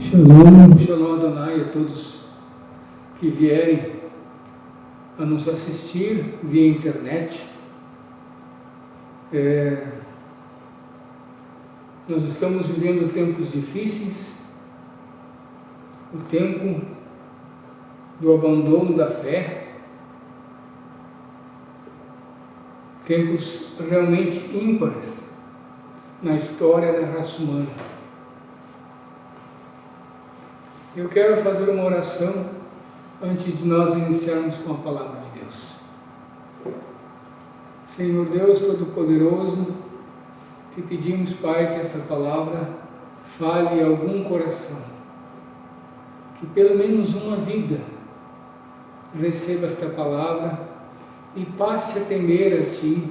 Shalom, Shalom Adonai a todos que vierem a nos assistir via internet. Nós estamos vivendo tempos difíceis, o tempo do abandono da fé, tempos realmente ímpares na história da raça humana. Eu quero fazer uma oração antes de nós iniciarmos com a palavra de Deus. Senhor Deus Todo-Poderoso, te pedimos, Pai, que esta palavra fale em algum coração, que pelo menos uma vida receba esta palavra e passe a temer a Ti,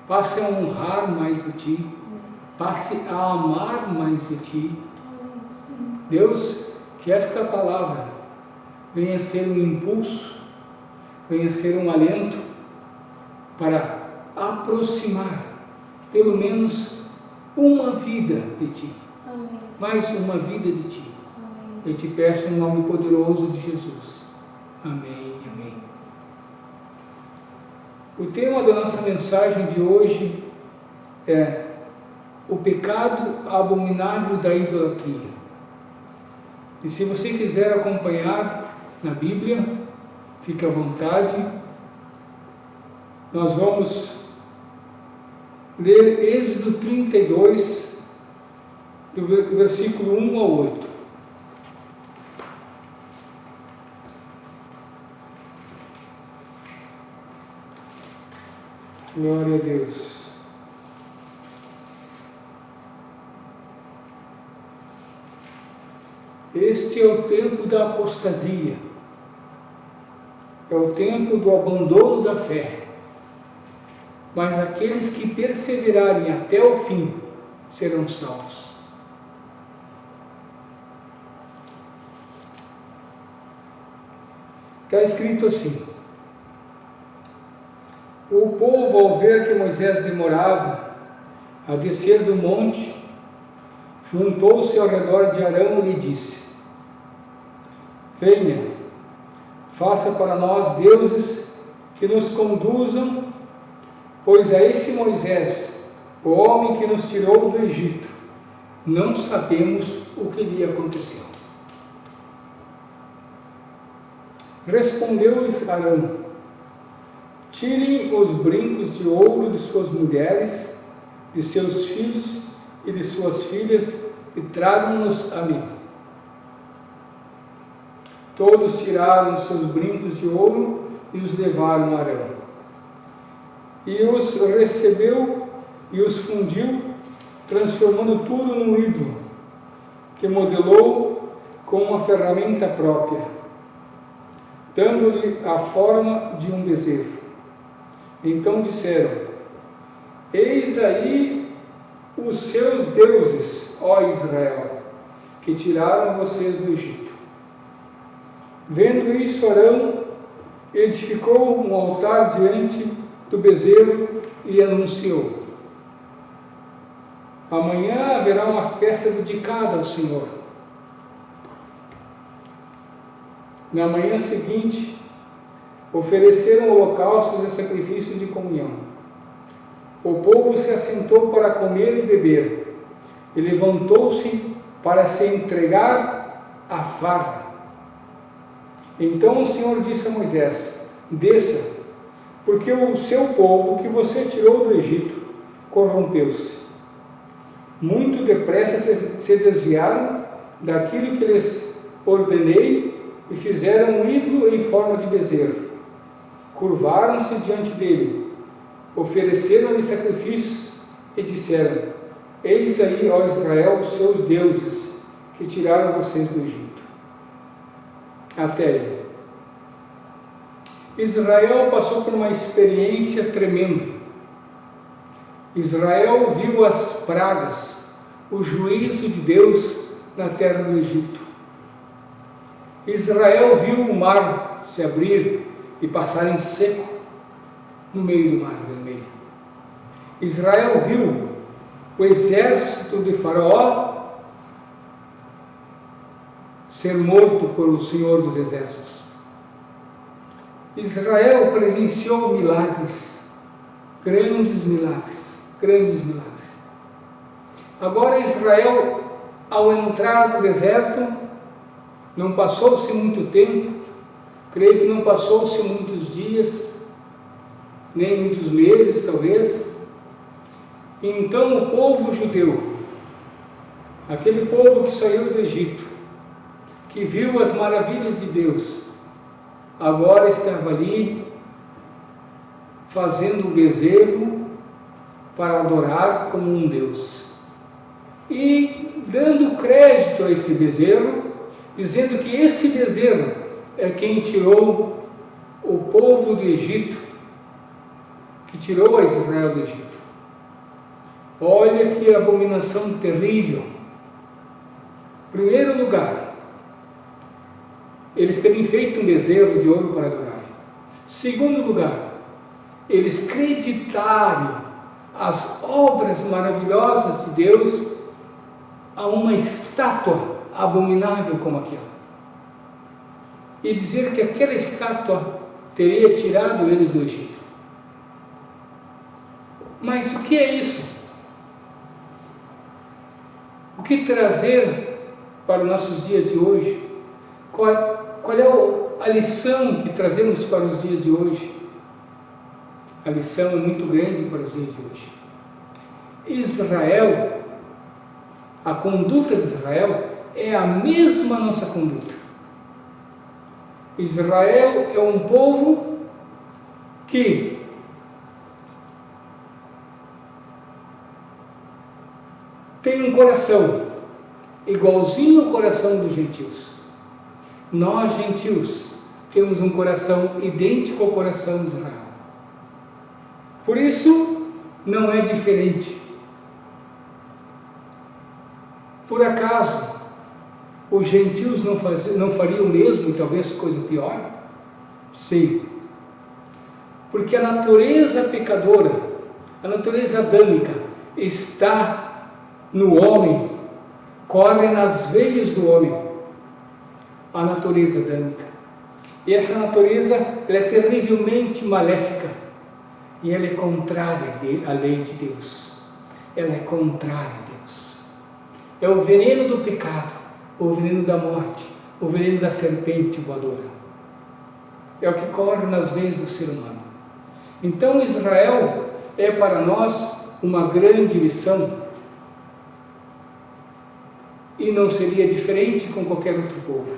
passe a honrar mais a Ti, passe a amar mais a Ti. Deus, que esta palavra venha a ser um impulso, venha a ser um alento para aproximar pelo menos uma vida de Ti, mais uma vida de Ti. Eu te peço em nome poderoso de Jesus. Amém, amém. O tema da nossa mensagem de hoje é o pecado abominável da idolatria. E se você quiser acompanhar na Bíblia, fique à vontade. Nós vamos ler Êxodo 32, do versículo 1 ao 8. Glória a Deus. Este é o tempo da apostasia, é o tempo do abandono da fé, mas aqueles que perseverarem até o fim serão salvos. Está escrito assim: o povo, ao ver que Moisés demorava a descer do monte, juntou-se ao redor de Arão e lhe disse: venha, faça para nós deuses que nos conduzam, pois a esse Moisés, o homem que nos tirou do Egito, não sabemos o que lhe aconteceu. Respondeu-lhes Arão: tirem os brincos de ouro de suas mulheres, de seus filhos e de suas filhas e tragam-nos a mim. Todos tiraram seus brincos de ouro e os levaram a Arão. E os recebeu e os fundiu, transformando tudo num ídolo, que modelou com uma ferramenta própria, dando-lhe a forma de um bezerro. Então disseram: eis aí os seus deuses, ó Israel, que tiraram vocês do Egito. Vendo isso, Arão edificou um altar diante do bezerro e anunciou: amanhã haverá uma festa dedicada ao Senhor. Na manhã seguinte, ofereceram holocaustos e sacrifícios de comunhão. O povo se assentou para comer e beber, e levantou-se para se entregar à farra. Então o Senhor disse a Moisés: desça, porque o seu povo que você tirou do Egito corrompeu-se. Muito depressa se desviaram daquilo que lhes ordenei e fizeram um ídolo em forma de bezerro. Curvaram-se diante dele, ofereceram-lhe sacrifícios e disseram: eis aí, ó Israel, os seus deuses que tiraram vocês do Egito. Até aí. Israel passou por uma experiência tremenda. Israel viu as pragas, o juízo de Deus na terra do Egito. Israel viu o mar se abrir e passar em seco no meio do mar vermelho. Israel viu o exército de Faraó ser morto por o Senhor dos Exércitos. Israel presenciou milagres, grandes milagres, grandes milagres. Agora Israel, ao entrar no deserto, não passou-se muito tempo, creio que não passou-se muitos dias, nem muitos meses talvez. Então o povo judeu, aquele povo que saiu do Egito, que viu as maravilhas de Deus, agora estava ali fazendo um bezerro para adorar como um Deus. E dando crédito a esse bezerro, dizendo que esse bezerro é quem tirou o povo do Egito, que tirou a Israel do Egito. Olha que abominação terrível. Em primeiro lugar, eles terem feito um bezerro de ouro para adorar. Segundo lugar, eles acreditarem as obras maravilhosas de Deus a uma estátua abominável como aquela. E dizer que aquela estátua teria tirado eles do Egito. Mas o que é isso? O que trazer para os nossos dias de hoje? Qual é a lição que trazemos para os dias de hoje? A lição é muito grande para os dias de hoje. Israel, a conduta de Israel é a mesma nossa conduta. Israel é um povo que tem um coração igualzinho ao coração dos gentios. Nós, gentios, temos um coração idêntico ao coração de Israel. Por isso, não é diferente. Por acaso, os gentios não fariam o mesmo e talvez coisa pior? Sim. Porque a natureza pecadora, a natureza adâmica, está no homem, corre nas veias do homem, a natureza adâmica. E essa natureza ela é terrivelmente maléfica e ela é contrária à lei de Deus. Ela é contrária a Deus. É o veneno do pecado, o veneno da morte, o veneno da serpente voadora. É o que corre nas veias do ser humano. Então Israel é para nós uma grande lição. E não seria diferente com qualquer outro povo.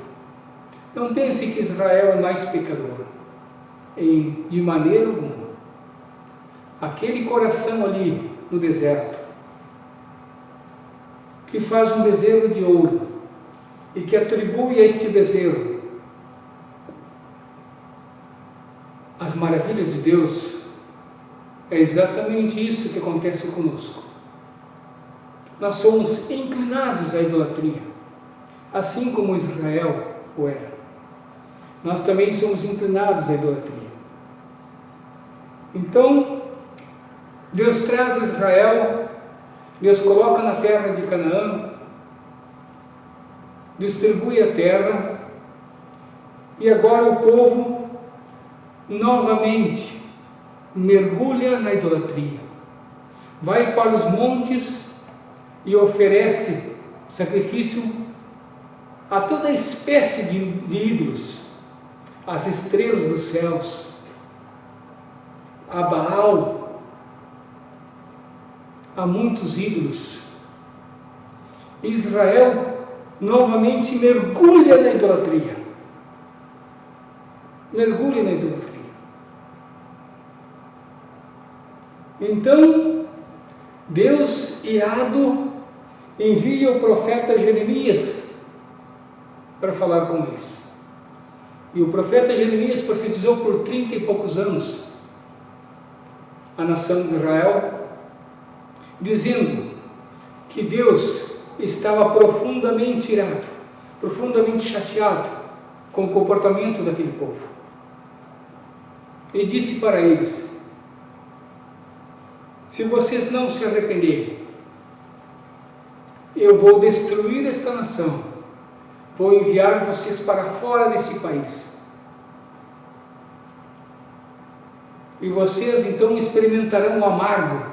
Não pense que Israel é mais pecador. De maneira alguma. Aquele coração ali no deserto, que faz um bezerro de ouro e que atribui a este bezerro as maravilhas de Deus, é exatamente isso que acontece conosco. Nós somos inclinados à idolatria, assim como Israel o era. Nós também somos inclinados à idolatria. Então, Deus traz Israel, Deus coloca na terra de Canaã, distribui a terra, e agora o povo novamente mergulha na idolatria. Vai para os montes e oferece sacrifício a toda espécie de ídolos, às estrelas dos céus, a Baal, a muitos ídolos. Israel novamente mergulha na idolatria. Mergulha na idolatria. Então, Deus, irado, envia o profeta Jeremias para falar com eles. E o profeta Jeremias profetizou por 30 e poucos anos a nação de Israel, dizendo que Deus estava profundamente irado, profundamente chateado com o comportamento daquele povo. E disse para eles: se vocês não se arrependerem, eu vou destruir esta nação, vou enviar vocês para fora desse país. E vocês então experimentarão o amargo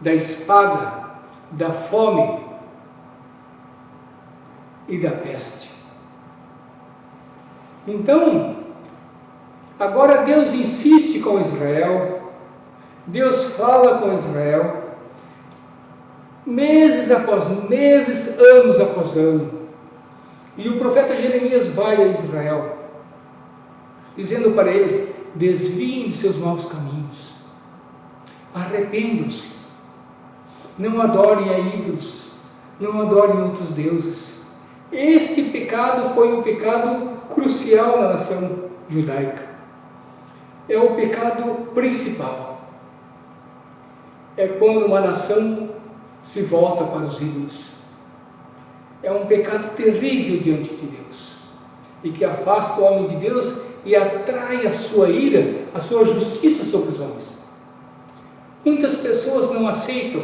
da espada, da fome e da peste. Então, agora Deus insiste com Israel, Deus fala com Israel, meses após meses, anos após ano. E o profeta Jeremias vai a Israel, dizendo para eles: desviem de seus maus caminhos, arrependam-se, não adorem a ídolos, não adorem outros deuses. Este pecado foi um pecado crucial na nação judaica. É o pecado principal. É quando uma nação se volta para os ídolos. É um pecado terrível diante de Deus, e que afasta o homem de Deus e atrai a sua ira, a sua justiça sobre os homens. Muitas pessoas não aceitam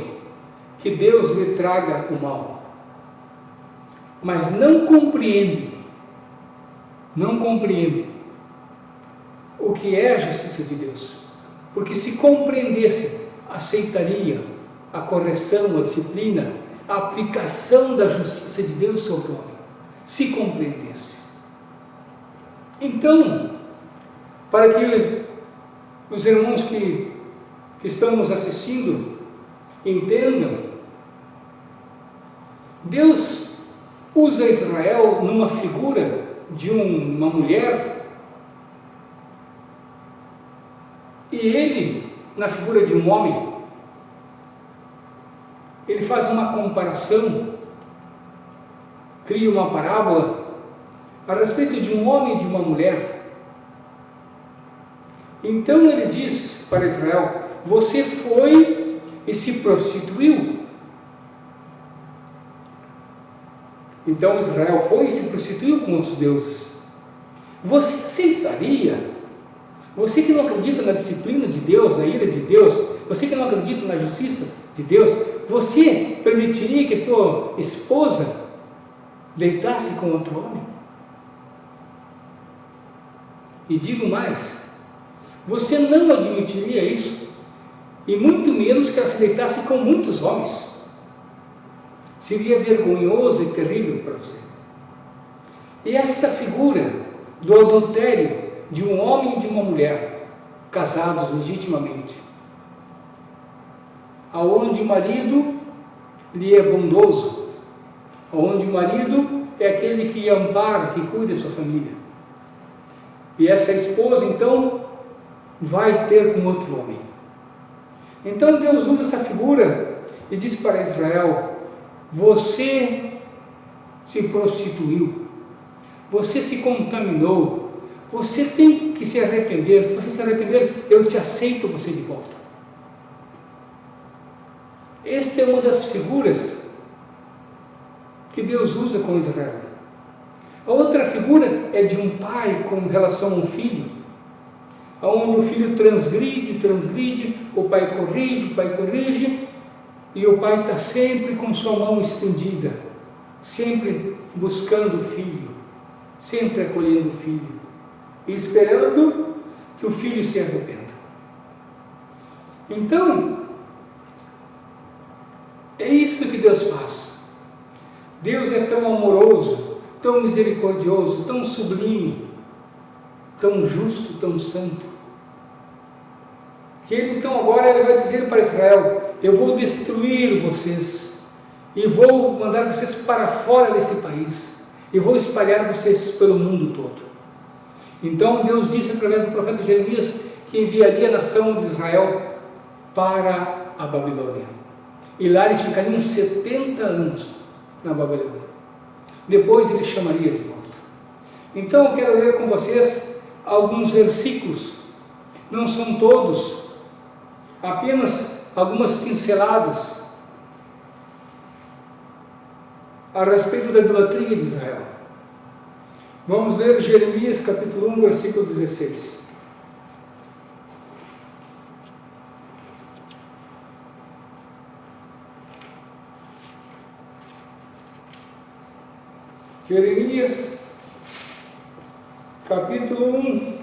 que Deus lhe traga o mal, mas não compreendem o que é a justiça de Deus, porque se compreendessem, aceitaria a correção, a disciplina, a aplicação da justiça de Deus sobre o homem, se compreendesse. Então, para que os irmãos que estão nos assistindo entendam, Deus usa Israel numa figura de uma mulher, e ele, na figura de um homem, ele faz uma comparação, cria uma parábola a respeito de um homem e de uma mulher. Então ele diz para Israel: você foi e se prostituiu. Então Israel foi e se prostituiu com outros deuses. Você aceitaria? Você que não acredita na disciplina de Deus, na ira de Deus, você que não acredita na justiça de Deus, você permitiria que tua esposa deitasse com outro homem? E digo mais, você não admitiria isso, e muito menos que ela se deitasse com muitos homens. Seria vergonhoso e terrível para você. E esta figura do adultério de um homem e de uma mulher, casados legitimamente, aonde o marido lhe é bondoso, aonde o marido é aquele que ampara, que cuida da sua família, e essa esposa então vai ter com outro homem. Então Deus usa essa figura e diz para Israel: você se prostituiu, você se contaminou, você tem que se arrepender. Se você se arrepender, eu te aceito você de volta. Esta é uma das figuras que Deus usa com Israel. A outra figura é de um pai com relação a um filho, onde o filho transgride, o pai corrige, e o pai está sempre com sua mão estendida, sempre buscando o filho, sempre acolhendo o filho, e esperando que o filho se arrependa. Então, é isso que Deus faz. Deus é tão amoroso, tão misericordioso, tão sublime, tão justo, tão santo, que ele então agora ele vai dizer para Israel: eu vou destruir vocês, e vou mandar vocês para fora desse país, e vou espalhar vocês pelo mundo todo. Então Deus disse através do profeta Jeremias que enviaria a nação de Israel para a Babilônia, e lá eles ficariam 70 anos na Babilônia. Depois ele chamaria de volta. Então eu quero ler com vocês alguns versículos, não são todos, apenas algumas pinceladas a respeito da idolatria de Israel. Vamos ler Jeremias capítulo 1, versículo 16. Jeremias, capítulo 1,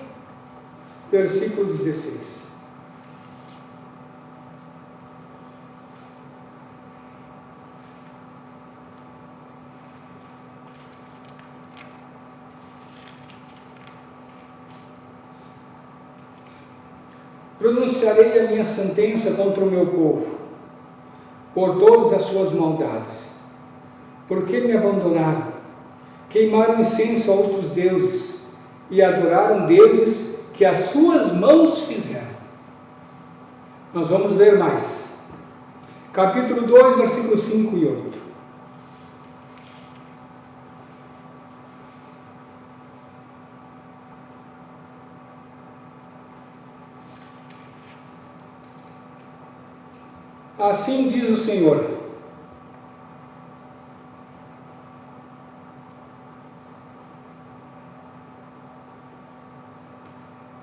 versículo 16. Pronunciarei a minha sentença contra o meu povo, por todas as suas maldades, porque me abandonaram, queimaram incenso a outros deuses e adoraram deuses que as suas mãos fizeram. Nós vamos ler mais. Capítulo 2, versículos 5 e 8. Assim diz o Senhor: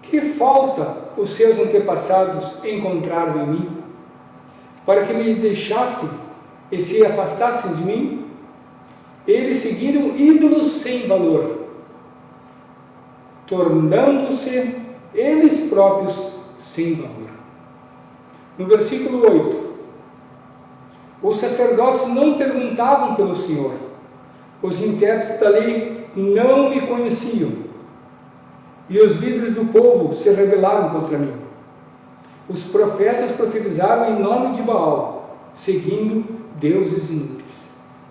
que falta os seus antepassados encontraram em mim, para que me deixassem e se afastassem de mim? Eles seguiram ídolos sem valor, tornando-se eles próprios sem valor. No versículo 8: os sacerdotes não perguntavam pelo Senhor, os intérpretes da lei não me conheciam, e os líderes do povo se rebelaram contra mim. Os profetas profetizaram em nome de Baal, seguindo deuses inúteis.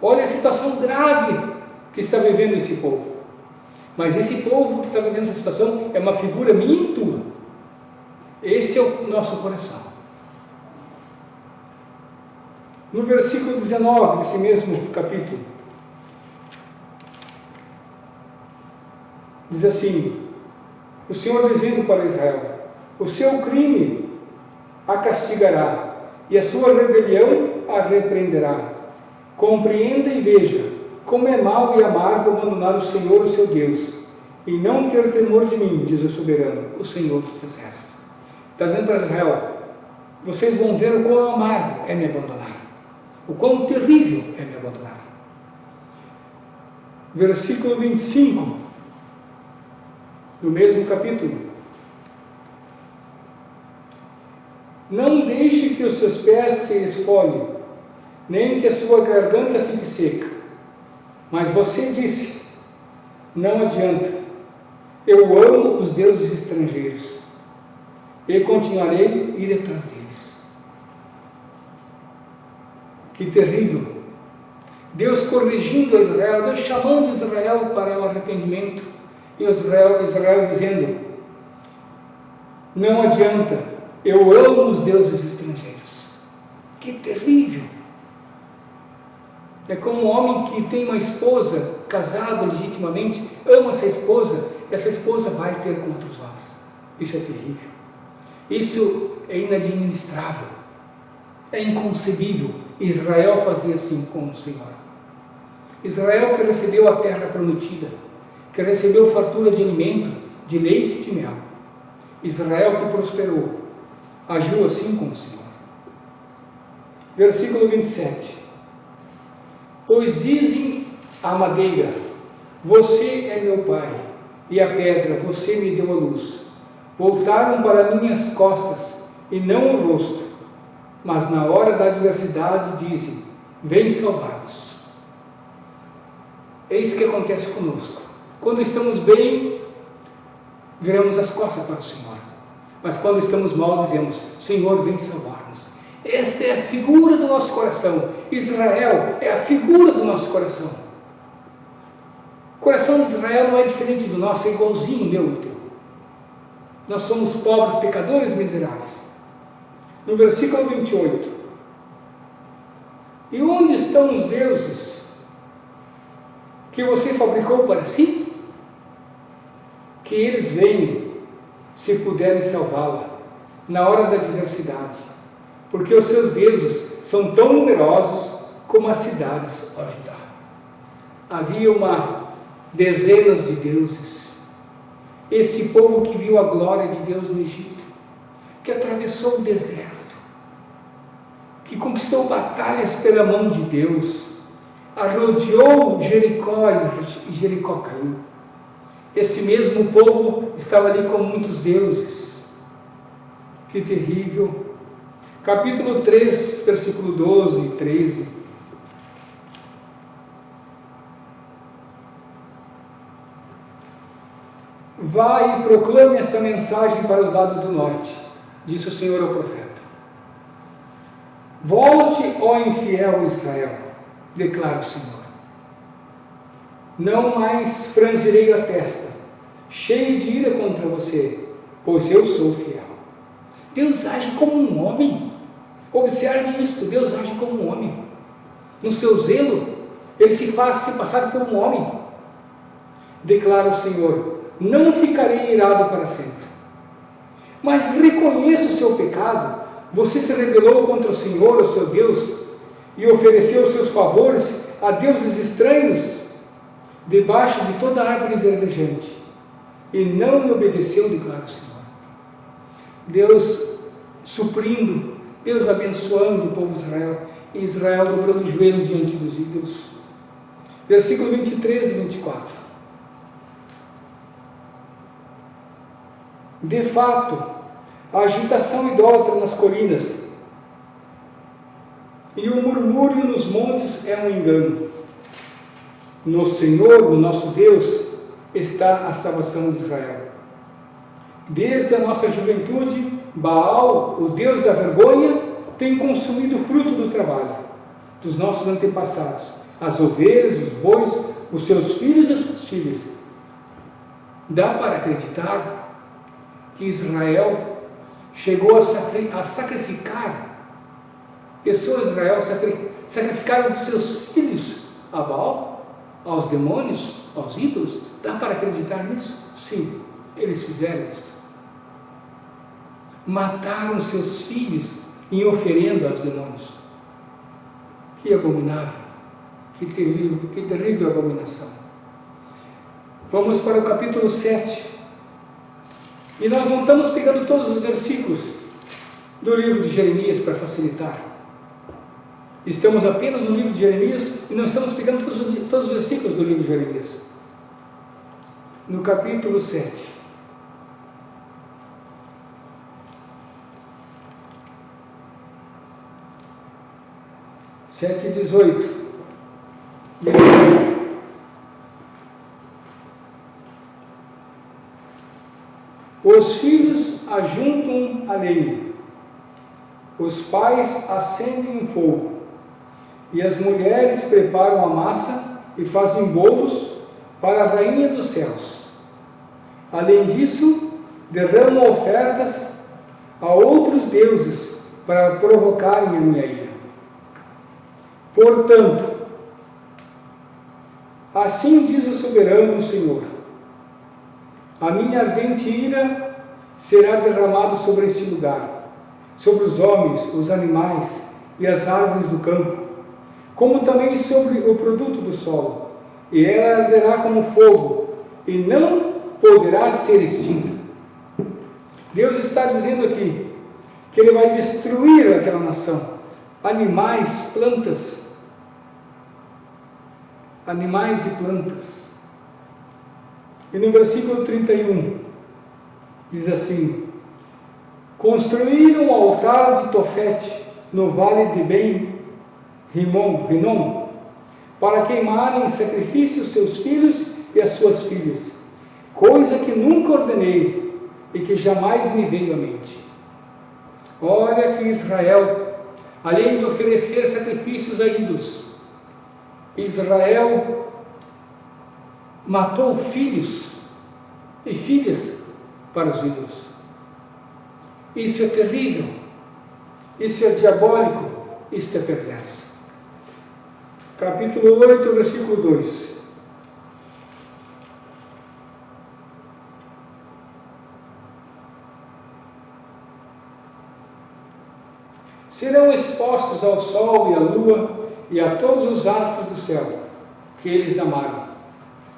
Olha a situação grave que está vivendo esse povo. Mas esse povo que está vivendo essa situação é uma figura minha e tua. Este é o nosso coração. No versículo 19 desse mesmo capítulo, diz assim: o Senhor dizendo para Israel: o seu crime a castigará, e a sua rebelião a repreenderá. Compreenda e veja como é mau e amargo abandonar o Senhor, o seu Deus, e não ter temor de mim, diz o soberano, o Senhor dos exércitos. Está dizendo para Israel: vocês vão ver o quão amargo é me abandonar, o quão terrível é me abandonar. Versículo 25, no mesmo capítulo: não deixe que os seus pés se esfolhem, nem que a sua garganta fique seca. Mas você disse: não adianta, eu amo os deuses estrangeiros, e continuarei a ir atrás deles. Que terrível! Deus corrigindo a Israel, Deus chamando Israel para o arrependimento, e Israel dizendo: não adianta, eu amo os deuses estrangeiros. Que terrível! É como um homem que tem uma esposa, casado legitimamente, ama essa esposa vai ter com outros homens. Isso é terrível. Isso é inadministrável, é inconcebível. Israel fazia assim com o Senhor. Israel que recebeu a terra prometida, que recebeu fartura de alimento, de leite e de mel. Israel que prosperou, agiu assim com o Senhor. Versículo 27. Pois dizem a madeira: você é meu pai, e a pedra: você me deu a luz. Voltaram para minhas costas e não o rosto, mas na hora da adversidade dizem: vem salvar-nos. É isso que acontece conosco. Quando estamos bem, viramos as costas para o Senhor, mas quando estamos mal, dizemos: Senhor, vem salvar-nos. Esta é a figura do nosso coração. Israel é a figura do nosso coração. O coração de Israel não é diferente do nosso, é igualzinho meu e teu. Nós somos pobres, pecadores, miseráveis. No versículo 28: e onde estão os deuses que você fabricou para si? Que eles venham, se puderem salvá-la, na hora da adversidade, porque os seus deuses são tão numerosos como as cidades ó Judá. Havia dezenas de deuses. Esse povo que viu a glória de Deus no Egito, que atravessou o deserto, que conquistou batalhas pela mão de Deus, arrodeou Jericó e Jericó caiu. Esse mesmo povo estava ali com muitos deuses. Que terrível! Capítulo 3, versículo 12 e 13. Vai e proclame esta mensagem para os lados do norte, disse o Senhor ao profeta. Volte, ó infiel Israel, declara o Senhor. Não mais franzirei a testa, cheio de ira contra você, pois eu sou fiel. Deus age como um homem. Observe isto, Deus age como um homem. No seu zelo, ele se faz passar por um homem. Declara o Senhor, não ficarei irado para sempre. Mas reconheça o seu pecado. Você se rebelou contra o Senhor, o seu Deus, e ofereceu seus favores a deuses estranhos, debaixo de toda árvore verdejante, e não me obedeceu, declara o Senhor. Deus suprindo, Deus abençoando o povo de Israel, e Israel dobrando os joelhos diante dos ídolos. Versículo 23 e 24. De fato, a agitação idólatra nas colinas e o murmúrio nos montes é um engano. No Senhor, o nosso Deus, está a salvação de Israel. Desde a nossa juventude, Baal, o Deus da vergonha, tem consumido o fruto do trabalho dos nossos antepassados, as ovelhas, os bois, os seus filhos e as suas filhas. Dá para acreditar que Israel chegou a sacrificar, pessoas de Israel sacrificaram seus filhos a Baal, aos demônios, aos ídolos? Dá para acreditar nisso? Sim, eles fizeram isso. Mataram seus filhos em oferenda aos demônios. Que abominável, que terrível abominação. Vamos para o capítulo 7. E nós não estamos pegando todos os versículos do livro de Jeremias para facilitar. Estamos apenas no livro de Jeremias e não estamos pegando todos os versículos do livro de Jeremias. No capítulo 7. Sete e 18. Os filhos ajuntam a lenha, os pais acendem o fogo, e as mulheres preparam a massa e fazem bolos para a rainha dos céus. Além disso, derramam ofertas a outros deuses para provocarem a minha ira. Portanto, assim diz o soberano Senhor: a minha ardente ira será derramada sobre este lugar, sobre os homens, os animais e as árvores do campo, como também sobre o produto do solo, e ela arderá como fogo, e não poderá ser extinta. Deus está dizendo aqui que Ele vai destruir aquela nação, animais, plantas, animais e plantas. E no versículo 31, diz assim: construíram um altar de Tofete no vale de Ben-Rinom, para queimarem em sacrifício seus filhos e as suas filhas, coisa que nunca ordenei e que jamais me veio à mente. Olha que Israel, além de oferecer sacrifícios a ídolos, Israel matou filhos e filhas para os ídolos. Isso é terrível, isso é diabólico, isso é perverso. Capítulo 8, versículo 2. Serão expostos ao sol e à lua e a todos os astros do céu, que eles amaram,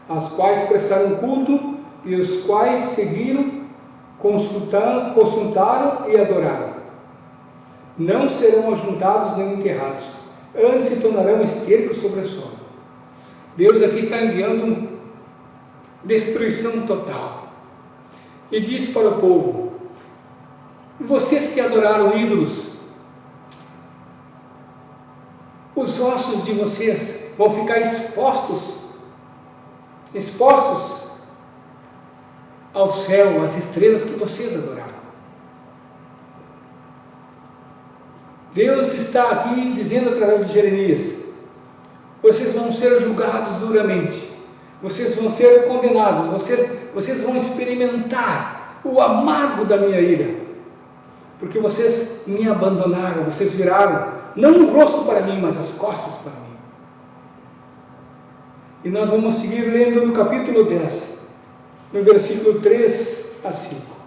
aos quais prestaram culto e os quais seguiram, consultaram e adoraram. Não serão ajuntados nem enterrados, antes se tornarão esterco sobre o solo. Deus aqui está enviando destruição total. E diz para o povo: vocês que adoraram ídolos, os ossos de vocês vão ficar expostos ao céu, às estrelas que vocês adoraram. Deus está aqui dizendo através de Jeremias: vocês vão ser julgados duramente, vocês vão ser condenados, vocês vão experimentar o amargo da minha ira, porque vocês me abandonaram, vocês viraram não o rosto para mim, mas as costas para mim. E nós vamos seguir lendo no capítulo 10, no versículo 3 a 5.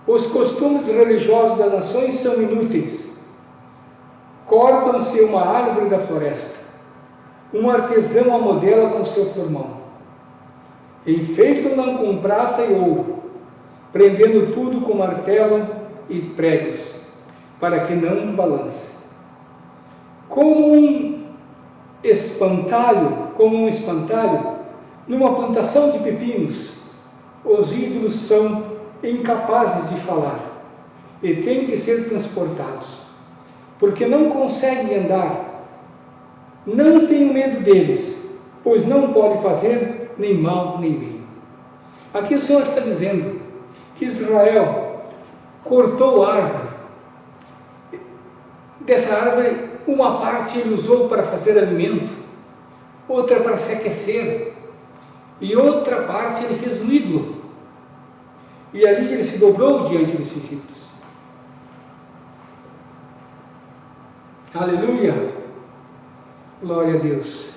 Os costumes religiosos das nações são inúteis. Cortam-se uma árvore da floresta, um artesão a modela com seu formão. Enfeitam-na com prata e ouro, prendendo tudo com martelo e pregos, para que não balance. Como um espantalho, numa plantação de pepinos, os ídolos são incapazes de falar e têm que ser transportados, porque não conseguem andar. Não tenho medo deles, pois não podem fazer nem mal nem bem. Aqui o Senhor está dizendo que Israel cortou a árvore. Dessa árvore, uma parte ele usou para fazer alimento, outra para se aquecer, e outra parte ele fez um ídolo. E ali ele se dobrou diante desses ídolos. Aleluia! Glória a Deus.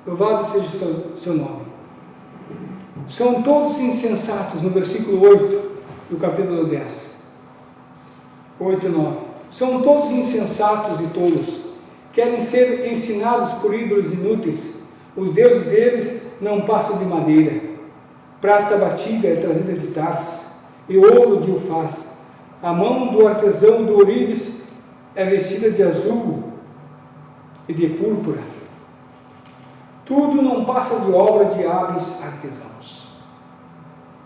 Louvado seja o seu nome. São todos insensatos, no versículo 8 do capítulo 10. 8 e 9. São todos insensatos e tolos. Querem ser ensinados por ídolos inúteis. Os deuses deles não passam de madeira. Prata batida é trazida de Tarsis, e ouro de Ufaz. A mão do artesão do ourives é vestida de azul e de púrpura. Tudo não passa de obra de hábeis artesãos.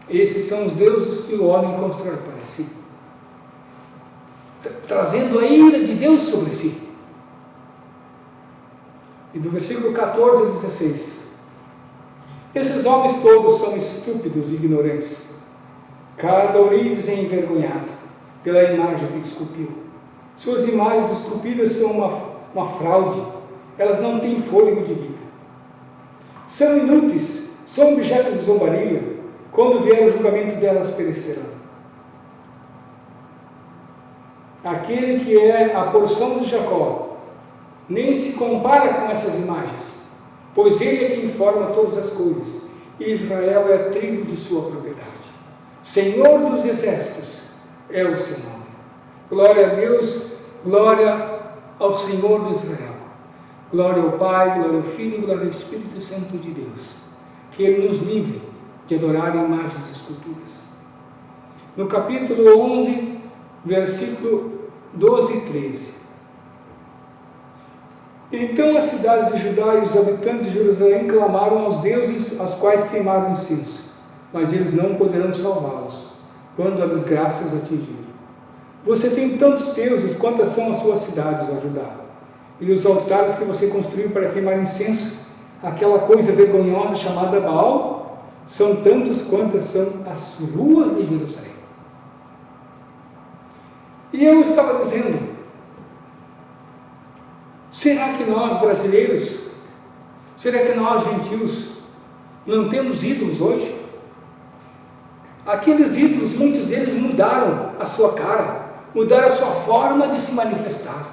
Esses são os deuses que o homem constrói para si, trazendo a ira de Deus sobre si. E do versículo 14 a 16: esses homens todos são estúpidos e ignorantes. Cada ourives é envergonhado pela imagem que esculpiu. Suas imagens esculpidas são uma fraude. Elas não têm fôlego de vida. São inúteis, são objetos de zombaria. Quando vier o julgamento delas, perecerão. Aquele que é a porção de Jacó nem se compara com essas imagens, pois ele é quem forma todas as coisas, e Israel é a tribo de sua propriedade. Senhor dos exércitos é o seu nome. Glória a Deus, glória ao Senhor de Israel. Glória ao Pai, glória ao Filho e glória ao Espírito Santo de Deus. Que Ele nos livre de adorar imagens e esculturas. No capítulo 11, versículo 12 e 13. Então as cidades de Judá e os habitantes de Jerusalém clamaram aos deuses aos quais queimaram incenso, mas eles não poderão salvá-los quando a desgraça os atingir. Você tem tantos deuses quantas são as suas cidades, ó Judá, e os altares que você construiu para queimar incenso, aquela coisa vergonhosa chamada Baal, são tantos quantas são as ruas de Jerusalém. E eu estava dizendo: será que nós brasileiros, será que nós gentios, não temos ídolos hoje? Aqueles ídolos, muitos deles mudaram a sua cara, mudaram a sua forma de se manifestar.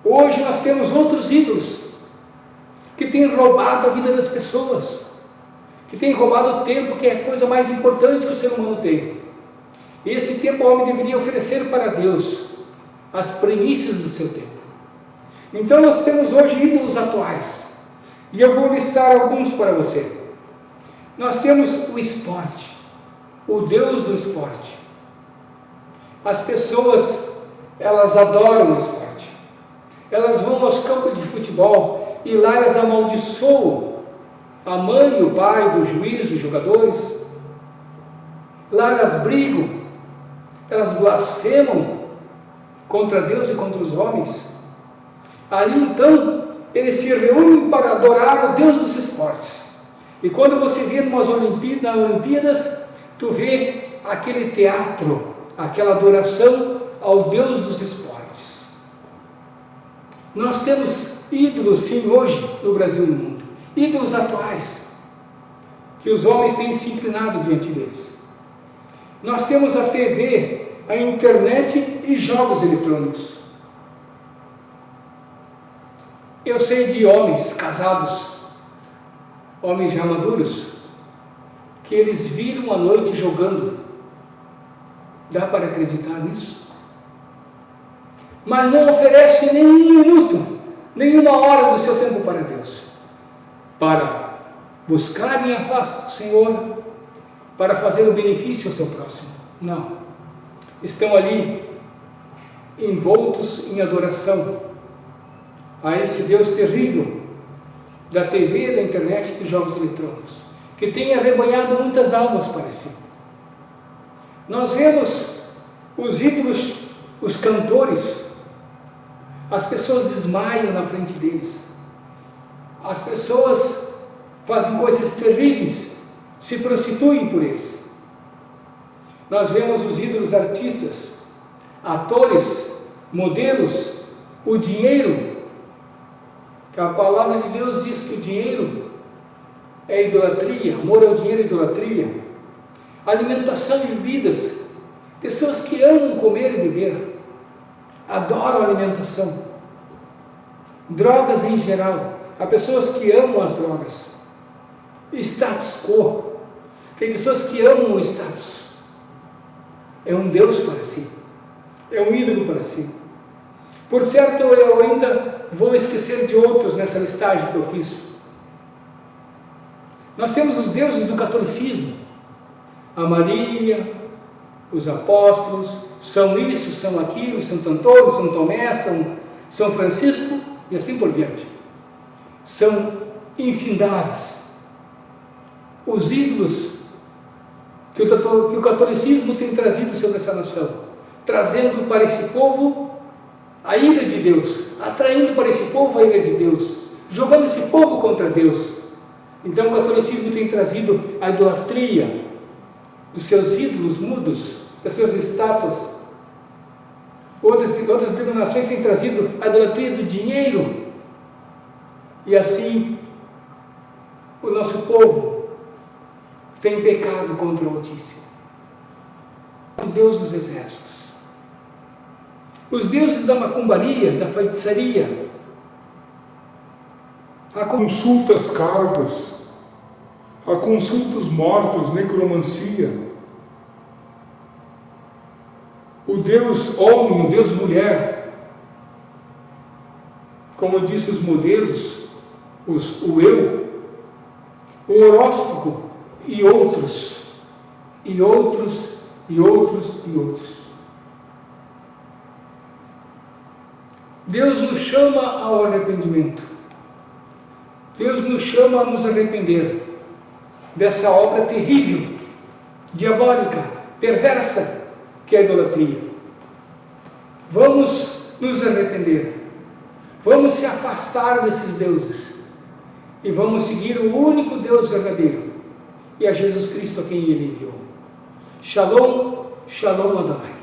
Hoje nós temos outros ídolos que têm roubado a vida das pessoas, que têm roubado o tempo, que é a coisa mais importante que o ser humano tem. E esse tempo o homem deveria oferecer para Deus as primícias do seu tempo. Então nós temos hoje ídolos atuais, e eu vou listar alguns para você. Nós temos o esporte, o Deus do esporte. As pessoas, elas adoram o esporte, elas vão aos campos de futebol e lá elas amaldiçoam a mãe e o pai do juiz, dos jogadores. Lá elas brigam, elas blasfemam contra Deus e contra os homens. Ali então eles se reúnem para adorar o Deus dos esportes. E quando você vê nas Olimpíadas, tu vê aquele teatro, aquela adoração ao Deus dos esportes. Nós temos ídolos sim hoje no Brasil e no mundo, ídolos atuais, que os homens têm se inclinado diante deles. Nós temos a TV, a internet e jogos eletrônicos. Eu sei de homens casados, homens já maduros, que eles viram a noite jogando. Dá para acreditar nisso? Mas não oferece nem um minuto, nenhuma hora do seu tempo para Deus, para buscarem a face do Senhor, para fazer o benefício ao seu próximo. Não. Estão ali envoltos em adoração a esse Deus terrível da TV, da internet e dos jogos eletrônicos, que tem arrebanhado muitas almas para si. Nós vemos os ídolos, os cantores, as pessoas desmaiam na frente deles, as pessoas fazem coisas terríveis, se prostituem por eles. Nós vemos os ídolos artistas, atores, modelos, o dinheiro, que a palavra de Deus diz que o dinheiro é idolatria, amor ao dinheiro é idolatria. Alimentação e bebidas, pessoas que amam comer e beber, adoram a alimentação. Drogas em geral, há pessoas que amam as drogas. Status quo, tem pessoas que amam o status. É um Deus para si, é um ídolo para si. Por certo, eu ainda vou esquecer de outros nessa listagem que eu fiz. Nós temos os deuses do catolicismo, a Maria, os apóstolos, São isso, São aquilo, Santo Antônio, São Tomé, São Francisco e assim por diante. São infindáveis os ídolos que o catolicismo tem trazido sobre essa nação, trazendo para esse povo a ira de Deus, atraindo para esse povo a ira de Deus, jogando esse povo contra Deus. Então o catolicismo tem trazido a idolatria dos seus ídolos mudos, das suas estátuas. Outras denominações têm trazido a idolatria do dinheiro. E assim, o nosso povo tem pecado contra o Altíssimo, o Deus dos exércitos. Os deuses da macumbaria, da feitiçaria, a consultas carvas, a consultas mortos, necromancia. O Deus homem, o Deus mulher, como disse os modelos, o eu, o horóscopo e outros, e outros, e outros, e outros. Deus nos chama ao arrependimento. Deus nos chama a nos arrepender dessa obra terrível, diabólica, perversa, que é a idolatria. Vamos nos arrepender. Vamos se afastar desses deuses. E vamos seguir o único Deus verdadeiro. E a Jesus Cristo a quem Ele enviou. Shalom, Shalom Adonai.